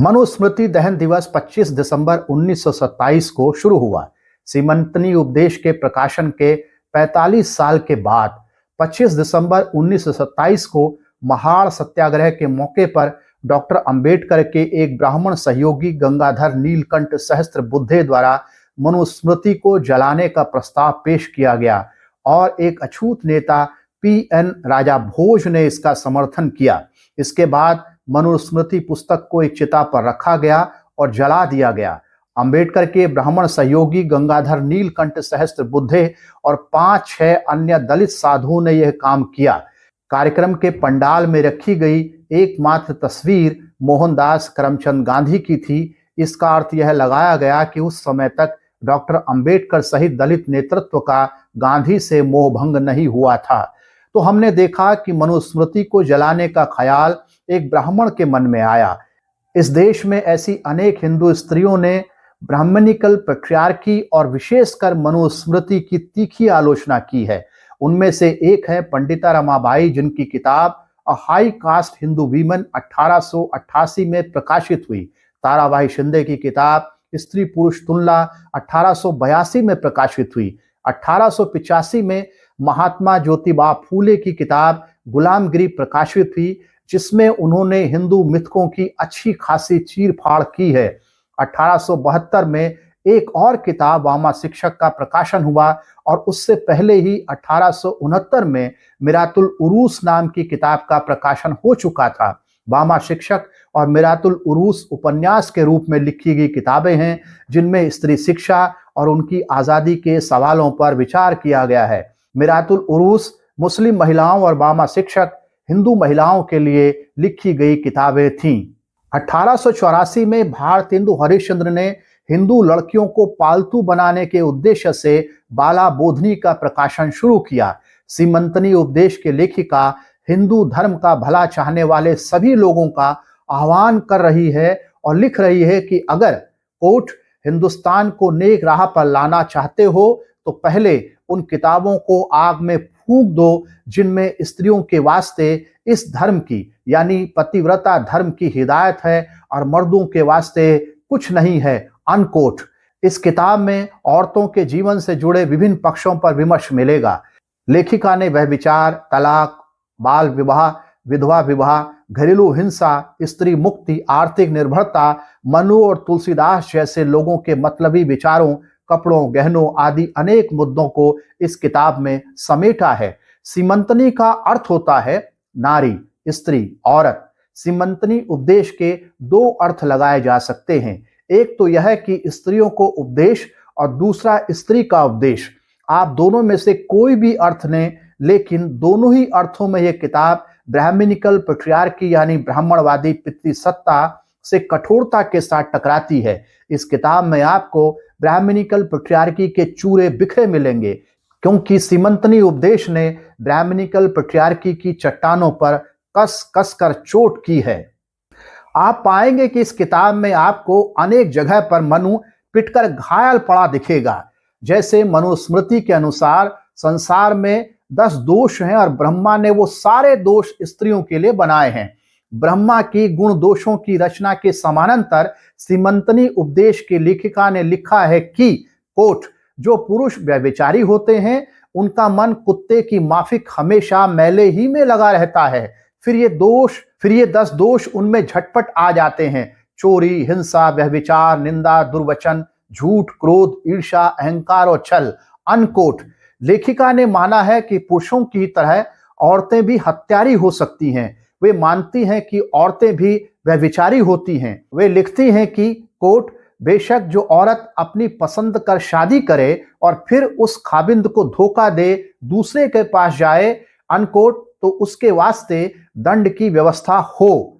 मनुस्मृति दहन दिवस 25 दिसंबर 1927 को शुरू हुआ। सीमंतनी उपदेश के प्रकाशन के 45 साल के बाद 25 दिसंबर 1927 को महाड़ सत्याग्रह के मौके पर डॉक्टर अंबेडकर के एक ब्राह्मण सहयोगी गंगाधर नीलकंठ सहस्त्रबुद्धे द्वारा मनुस्मृति को जलाने का प्रस्ताव पेश किया गया और एक अछूत नेता पी.एन. राजा भोज ने इसका समर्थन किया। इसके बाद मनुस्मृति पुस्तक को एक चिता पर रखा गया और जला दिया गया। अंबेडकर के ब्राह्मण सहयोगी गंगाधर नीलकंठ सहस्त्रबुद्धे और 5-6 अन्य दलित साधुओं ने यह काम किया। कार्यक्रम के पंडाल में रखी गई एकमात्र तस्वीर मोहनदास करमचंद गांधी की थी। इसका अर्थ यह लगाया गया कि उस समय तक डॉक्टर अंबेडकर सहित दलित नेतृत्व का गांधी से मोहभंग नहीं हुआ था। तो हमने देखा कि मनुस्मृति को जलाने का ख्याल एक ब्राह्मण के मन में आया। इस देश में ऐसी अनेक हिंदू स्त्रियों ने ब्राह्मणिकल पैट्रियार्की और विशेषकर मनुस्मृति की तीखी आलोचना की है। उनमें से एक है पंडिता रमाबाई, जिनकी किताब a high cast Hindu women 1888 में प्रकाशित हुई। ताराबाई शिंदे की किताब स्त्री पुरुष तुलना 1882 में प्रकाशित हुई। 1885 में महात्मा ज्योतिबा फूले की किताब गुलामगिरी प्रकाशित हुई, जिसमें उन्होंने हिंदू मिथकों की अच्छी खासी चीर फाड़ की है। 1872 में एक और किताब वामा शिक्षक का प्रकाशन हुआ और उससे पहले ही 1869 में मिरातुल उरूस नाम की किताब का प्रकाशन हो चुका था। वामा शिक्षक और मिरातुल उरूस उपन्यास के रूप में लिखी गई किताबें हैं, जिनमें स्त्री शिक्षा और उनकी आज़ादी के सवालों पर विचार किया गया है। मिरातुल उरूस मुस्लिम महिलाओं और वामा शिक्षक हिंदू महिलाओं के लिए लिखी गई किताबें थीं। 1884 में भारतेंदु हरिश्चंद्र ने हिंदू लड़कियों को पालतू बनाने के उद्देश्य से बाला बोधनी का प्रकाशन शुरू किया। सीमंतनी उपदेश के लेखिका हिंदू धर्म का भला चाहने वाले सभी लोगों का आह्वान कर रही है और लिख रही है कि अगर कोर्ट हिंदुस्तान को नेक राह पर लाना चाहते हो तो पहले उन किताबों को आग में फूंक दो जिनमें स्त्रियों के वास्ते इस धर्म की यानी पतिव्रता धर्म की हिदायत है और मर्दों के वास्ते कुछ नहीं है। अनकोट। इस किताब में औरतों के जीवन से जुड़े विभिन्न पक्षों पर विमर्श मिलेगा। लेखिका ने वह विचार तलाक, बाल विवाह, विधवा विवाह, घरेलू हिंसा, स्त्री मुक्ति, आर्थिक निर्भरता, मनु और तुलसीदास जैसे लोगों के मतलबी विचारों, कपड़ों, गहनों आदि अनेक मुद्दों को इस किताब में समेटा है। सीमंतनी का अर्थ होता है नारी, स्त्री, औरत। सीमंतनी उपदेश के दो अर्थ लगाए जा सकते हैं। एक तो यह कि स्त्रियों को उपदेश और दूसरा स्त्री का उपदेश। आप दोनों में से कोई भी अर्थ लें, लेकिन दोनों ही अर्थों में यह किताब ब्राह्मणिकल पैट्रियार्की यानी ब्राह्मणवादी पितृसत्ता से कठोरता के साथ टकराती है। इस किताब में आपको ब्राह्मणिकल पैट्रियार्की के चूरे बिखरे मिलेंगे, क्योंकि सीमंतनी उपदेश ने ब्राह्मणिकल पैट्रियार्की की चट्टानों पर कस कस कर चोट की है। आप पाएंगे कि इस किताब में आपको अनेक जगह पर मनु पिटकर घायल पड़ा दिखेगा। जैसे मनुस्मृति के अनुसार संसार में 10 दोष हैं और ब्रह्मा ने वो सारे दोष स्त्रियों के लिए बनाए हैं। ब्रह्मा की गुण दोषों की रचना के समानांतर सीमंतनी उपदेश की लेखिका ने लिखा है कि कोट जो पुरुष व्यभिचारी होते हैं उनका मन कुत्ते की माफिक हमेशा मैले ही में लगा रहता है। फिर ये 10 दोष उनमें झटपट आ जाते हैं। चोरी, हिंसा, व्यभिचार, निंदा, दुर्वचन, झूठ, क्रोध, ईर्ष्या, अहंकार और छल। अनकोट। लेखिका ने माना है कि पुरुषों की तरह औरतें भी हत्यारी हो सकती हैं। वे मानती हैं कि औरतें भी व्यभिचारी होती हैं। वे लिखती हैं कि कोट बेशक जो औरत अपनी पसंद कर शादी करे और फिर उस खाबिंद को धोखा दे दूसरे के पास जाए, अनकोट, तो उसके वास्ते दंड की व्यवस्था हो।